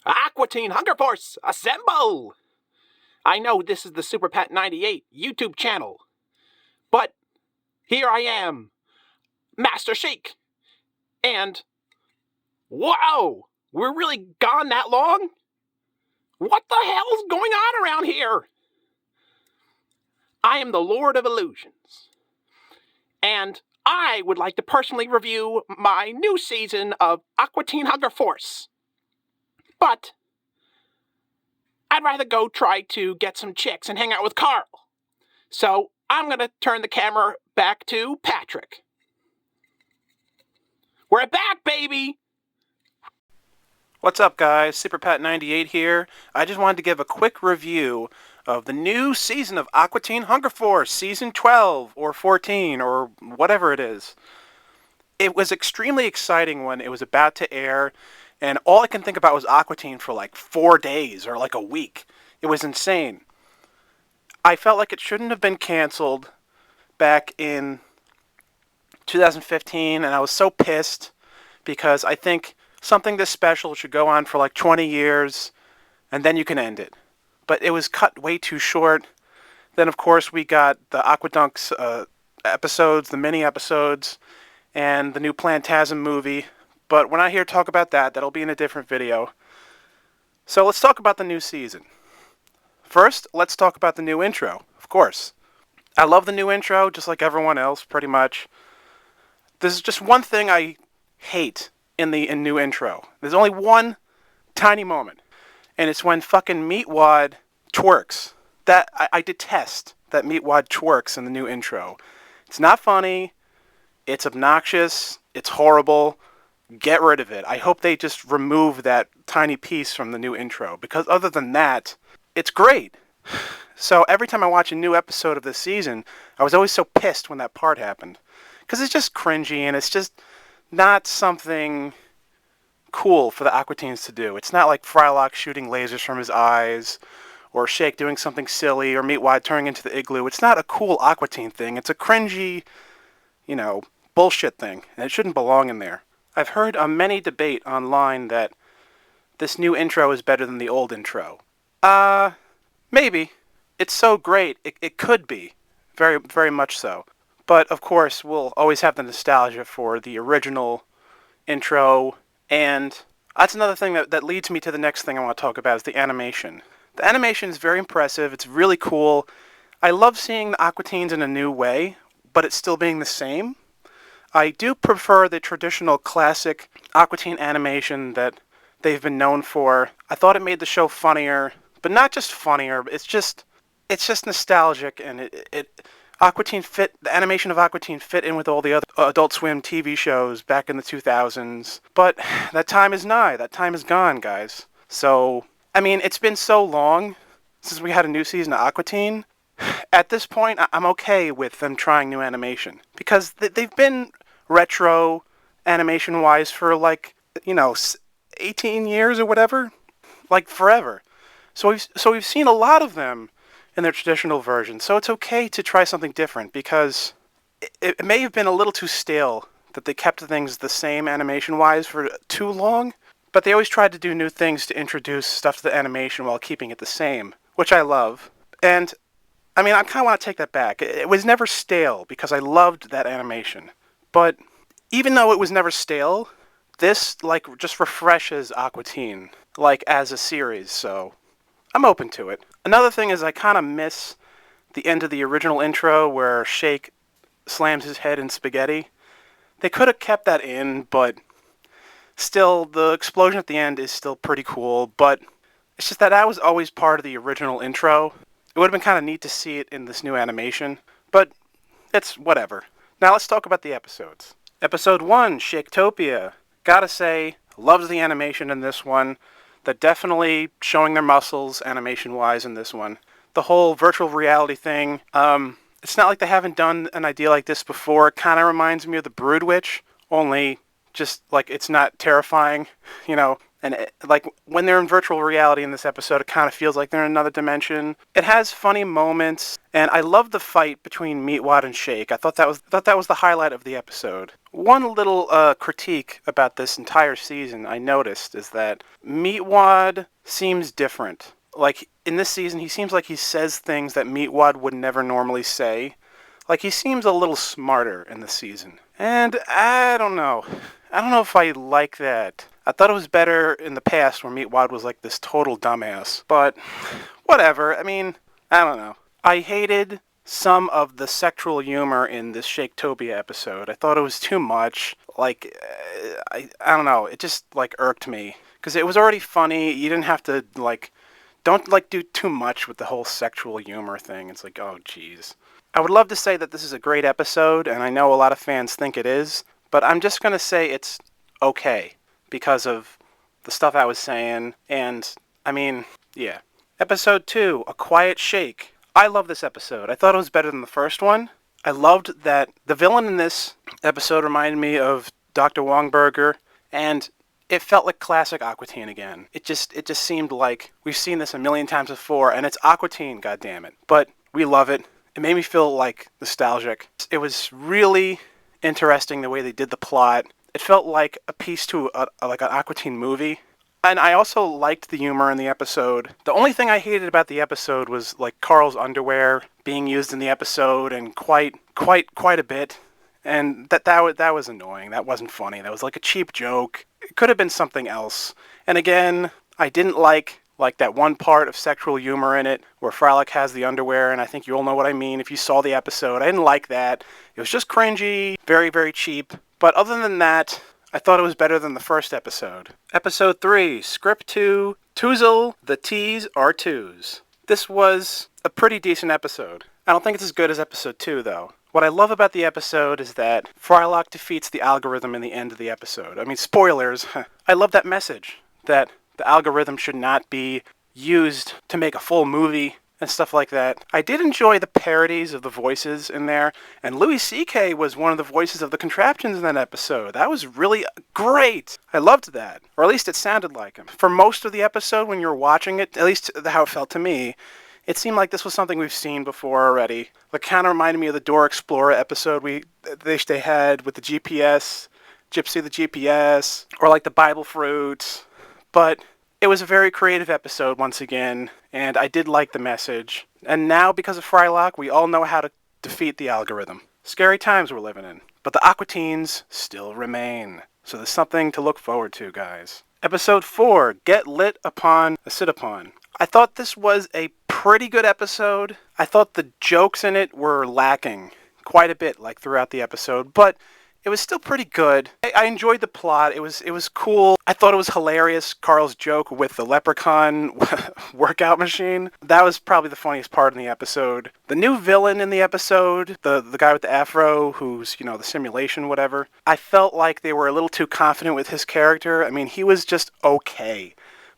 Aqua Teen Hunger Force, assemble! I know this is the Super Pat 98 YouTube channel, but here I am, Master Shake, and wow, we're really gone that long? What the hell's going on around here? I am the Lord of Illusions, and I would like to personally review my new season of Aqua Teen Hunger Force. But I'd rather go try to get some chicks and hang out with Carl. So I'm going to turn the camera back to Patrick. We're back, baby! What's up, guys? SuperPat98 here. I just wanted to give a quick review of the new season of Aqua Teen Hunger Force, Season 12, or 14, or whatever it is. It was extremely exciting when it was about to air, and all I can think about was Aqua Teen for like 4 days, or like a week. It was insane. I felt like it shouldn't have been canceled back in 2015, and I was so pissed because I think something this special should go on for like 20 years, and then you can end it. But it was cut way too short. Then, of course, we got the Aquadunks episodes, the mini episodes, and the new Plantasm movie. But we're not here to talk about that. That'll be in a different video. So let's talk about the new season. First, let's talk about the new intro, of course. I love the new intro, just like everyone else, pretty much. There's just one thing I hate in the new intro. There's only one tiny moment, and it's when fucking Meatwad twerks. That I detest that Meatwad twerks in the new intro. It's not funny. It's obnoxious. It's horrible. Get rid of it. I hope they just remove that tiny piece from the new intro, because other than that, it's great. So every time I watch a new episode of this season, I was always so pissed when that part happened, because it's just cringy, and it's just not something cool for the Aqua Teens to do. It's not like Frylock shooting lasers from his eyes, or Shake doing something silly, or Meatwad turning into the igloo. It's not a cool Aqua Teen thing. It's a cringy, bullshit thing, and it shouldn't belong in there. I've heard many debate online that this new intro is better than the old intro. Maybe. It's so great, it could be. Very, very much so. But, of course, we'll always have the nostalgia for the original intro, and that's another thing that leads me to the next thing I want to talk about, is the animation. The animation is very impressive. It's really cool. I love seeing the Aqua Teens in a new way, but it's still being the same. I do prefer the traditional classic Aqua Teen animation that they've been known for. I thought it made the show funnier, but not just funnier. It's just nostalgic, and the animation of Aqua Teen fit in with all the other Adult Swim TV shows back in the 2000s. But that time is nigh. That time is gone, guys. So, I mean, it's been so long since we had a new season of Aqua Teen. At this point, I'm okay with them trying new animation, because they've been retro animation-wise for 18 years or whatever, like forever. So we've seen a lot of them in their traditional version. So it's okay to try something different, because it may have been a little too stale that they kept things the same animation-wise for too long, but they always tried to do new things to introduce stuff to the animation while keeping it the same, which I love. And I mean, I kind of want to take that back. It was never stale, because I loved that animation. But even though it was never stale, this, just refreshes Aqua Teen, as a series, so I'm open to it. Another thing is I kind of miss the end of the original intro where Shake slams his head in spaghetti. They could have kept that in, but still, the explosion at the end is still pretty cool, but it's just that was always part of the original intro. It would have been kind of neat to see it in this new animation, but it's whatever. Now let's talk about the episodes. Episode 1, Shaketopia. Gotta say, loves the animation in this one. They're definitely showing their muscles animation-wise in this one. The whole virtual reality thing, it's not like they haven't done an idea like this before. It kind of reminds me of the Brood Witch, only just like it's not terrifying, you know. And like when they're in virtual reality in this episode, it kind of feels like they're in another dimension. It has funny moments, and I love the fight between Meatwad and Shake. I thought that was the highlight of the episode. One little critique about this entire season I noticed is that Meatwad seems different. Like in this season, he seems like he says things that Meatwad would never normally say. Like he seems a little smarter in this season. And I don't know. I don't know if I like that. I thought it was better in the past where Meatwad was like this total dumbass. But whatever. I mean, I don't know. I hated some of the sexual humor in this Shaketopia episode. I thought it was too much. Like, I don't know. It just like irked me. Because it was already funny. You didn't have to don't do too much with the whole sexual humor thing. It's like, oh jeez. I would love to say that this is a great episode, and I know a lot of fans think it is, but I'm just going to say it's okay because of the stuff I was saying, and, I mean, yeah. Episode 2, A Quiet Shake. I love this episode. I thought it was better than the first one. I loved that the villain in this episode reminded me of Dr. Wongberger, and it felt like classic Aqua Teen again. It just seemed like we've seen this a million times before, and it's Aqua Teen, goddammit. But we love it. It made me feel like nostalgic. It was really interesting the way they did the plot. It felt like a piece to like an Aqua Teen movie. And I also liked the humor in the episode. The only thing I hated about the episode was like Carl's underwear being used in the episode and quite a bit. And that was annoying. That wasn't funny. That was like a cheap joke. It could have been something else. And again, I didn't like that one part of sexual humor in it where Frylock has the underwear, and I think you all know what I mean if you saw the episode. I didn't like that. It was just cringy, very, very cheap. But other than that, I thought it was better than the first episode. Episode 3, Script 2, Toozle, the T's are Twos. This was a pretty decent episode. I don't think it's as good as episode 2, though. What I love about the episode is that Frylock defeats the algorithm in the end of the episode. I mean, spoilers. I love that message, that the algorithm should not be used to make a full movie and stuff like that. I did enjoy the parodies of the voices in there, and Louis C.K. was one of the voices of the contraptions in that episode. That was really great. I loved that, or at least it sounded like him. For most of the episode, when you were watching it, at least how it felt to me, it seemed like this was something we've seen before already. It kind of reminded me of the Dora Explorer episode they had with the GPS, Gypsy the GPS, or like the Bible Fruit. But it was a very creative episode once again, and I did like the message. And now, because of Frylock, we all know how to defeat the algorithm. Scary times we're living in. But the Aqua Teens still remain. So there's something to look forward to, guys. Episode 4, Get Lit Upon Acid Upon. I thought this was a pretty good episode. I thought the jokes in it were lacking quite a bit, like throughout the episode, but it was still pretty good. I enjoyed the plot. It was cool. I thought it was hilarious, Carl's joke with the leprechaun workout machine. That was probably the funniest part in the episode. The new villain in the episode, the guy with the afro who's, the simulation, whatever, I felt like they were a little too confident with his character. I mean, he was just okay.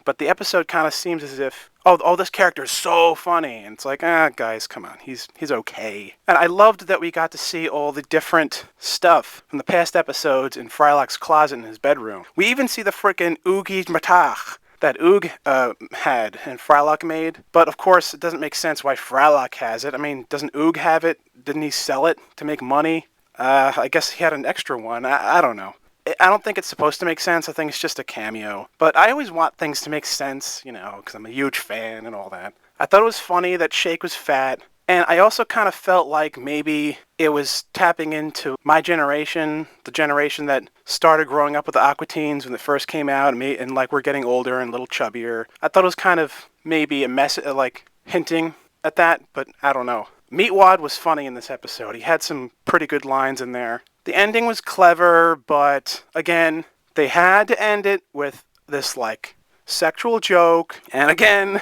But the episode kind of seems as if, oh, this character is so funny. And it's like, guys, come on. He's okay. And I loved that we got to see all the different stuff from the past episodes in Frylock's closet in his bedroom. We even see the frickin' Oogie Matach that Oog had and Frylock made. But of course, it doesn't make sense why Frylock has it. I mean, doesn't Oog have it? Didn't he sell it to make money? I guess he had an extra one. I don't know. I don't think it's supposed to make sense. I think it's just a cameo. But I always want things to make sense, because I'm a huge fan and all that. I thought it was funny that Shake was fat. And I also kind of felt like maybe it was tapping into my generation, the generation that started growing up with the Aqua Teens when it first came out, and like we're getting older and a little chubbier. I thought it was kind of maybe a message, like hinting at that, but I don't know. Meatwad was funny in this episode. He had some pretty good lines in there. The ending was clever, but again, they had to end it with this like sexual joke. And again,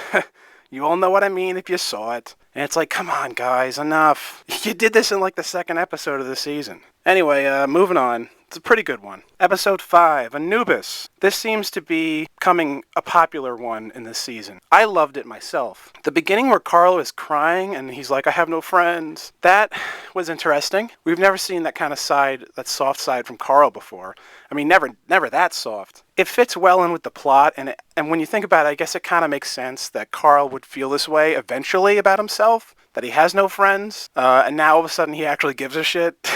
you all know what I mean if you saw it. And it's like, come on, guys, enough. You did this in like the second episode of the season. Anyway, moving on. It's a pretty good one. Episode 5, Anubis. This seems to be becoming a popular one in this season. I loved it myself. The beginning where Carl is crying and he's like, I have no friends. That was interesting. We've never seen that kind of side, that soft side from Carl before. I mean, never that soft. It fits well in with the plot, and when you think about it, I guess it kind of makes sense that Carl would feel this way eventually about himself, that he has no friends, and now all of a sudden he actually gives a shit.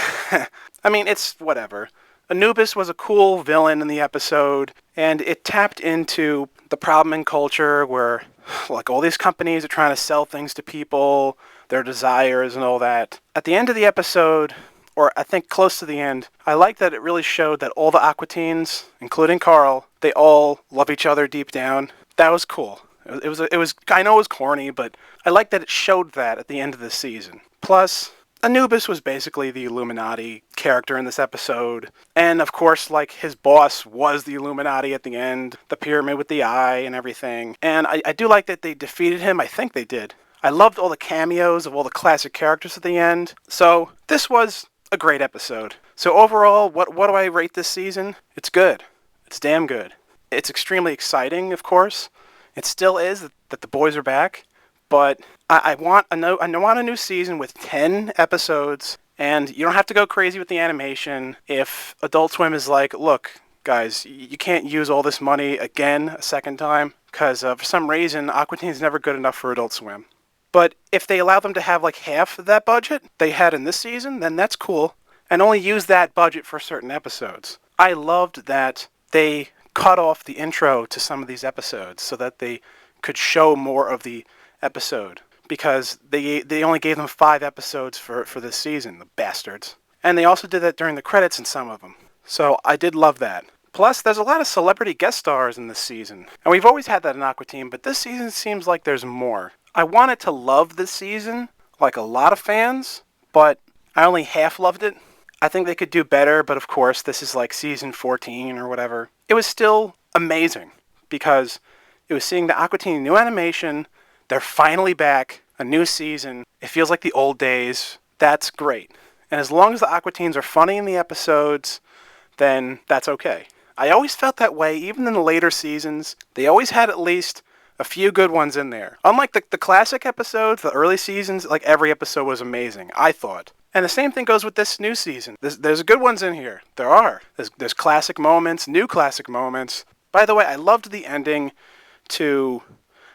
I mean, it's whatever. Anubis was a cool villain in the episode, and it tapped into the problem in culture where, like, all these companies are trying to sell things to people, their desires and all that. At the end of the episode, or I think close to the end, I like that it really showed that all the Aqua teens, including Carl, they all love each other deep down. That was cool. It was. I know it was corny, but I like that it showed that at the end of the season. Plus, Anubis was basically the Illuminati character in this episode. And of course, like, his boss was the Illuminati at the end, the pyramid with the eye and everything. And I do like that they defeated him. I think they did. I loved all the cameos of all the classic characters at the end. So this was a great episode. So overall, what do I rate this season? It's good. It's damn good. It's extremely exciting, of course. It still is that the boys are back. But I want a new season with 10 episodes, and you don't have to go crazy with the animation. If Adult Swim is like, look, guys, you can't use all this money again a second time, because for some reason, Aqua Teen is never good enough for Adult Swim. But if they allow them to have like half of that budget they had in this season, then that's cool, and only use that budget for certain episodes. I loved that they cut off the intro to some of these episodes so that they could show more of the episode, because they only gave them 5 episodes for this season, the bastards. And they also did that during the credits in some of them. So I did love that. Plus, there's a lot of celebrity guest stars in this season. And we've always had that in Aqua Teen, but this season seems like there's more. I wanted to love this season, like a lot of fans, but I only half loved it. I think they could do better, but of course, this is like season 14 or whatever. It was still amazing, because it was seeing the Aqua Teen new animation. They're finally back, a new season. It feels like the old days. That's great. And as long as the Aqua Teens are funny in the episodes, then that's okay. I always felt that way, even in the later seasons. They always had at least a few good ones in there. Unlike the classic episodes, the early seasons, like, every episode was amazing, I thought. And the same thing goes with this new season. There's good ones in here. There are. There's classic moments, new classic moments. By the way, I loved the ending to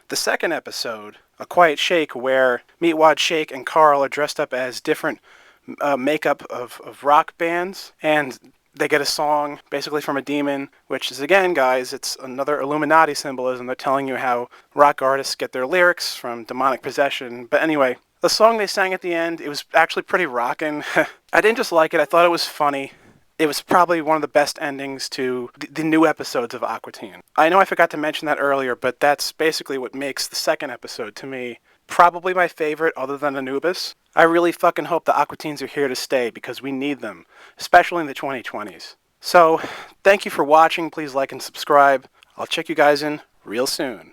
the second episode, A Quiet Shake, where Meatwad Shake and Carl are dressed up as different makeup of rock bands, and they get a song basically from a demon, which is, again, guys, it's another Illuminati symbolism. They're telling you how rock artists get their lyrics from demonic possession. But anyway, the song they sang at the end, it was actually pretty rockin'. I didn't just like it, I thought it was funny. It was probably one of the best endings to the new episodes of Aqua Teen. I know I forgot to mention that earlier, but that's basically what makes the second episode, to me, probably my favorite other than Anubis. I really fucking hope the Aqua Teens are here to stay, because we need them, especially in the 2020s. So, thank you for watching. Please like and subscribe. I'll check you guys in real soon.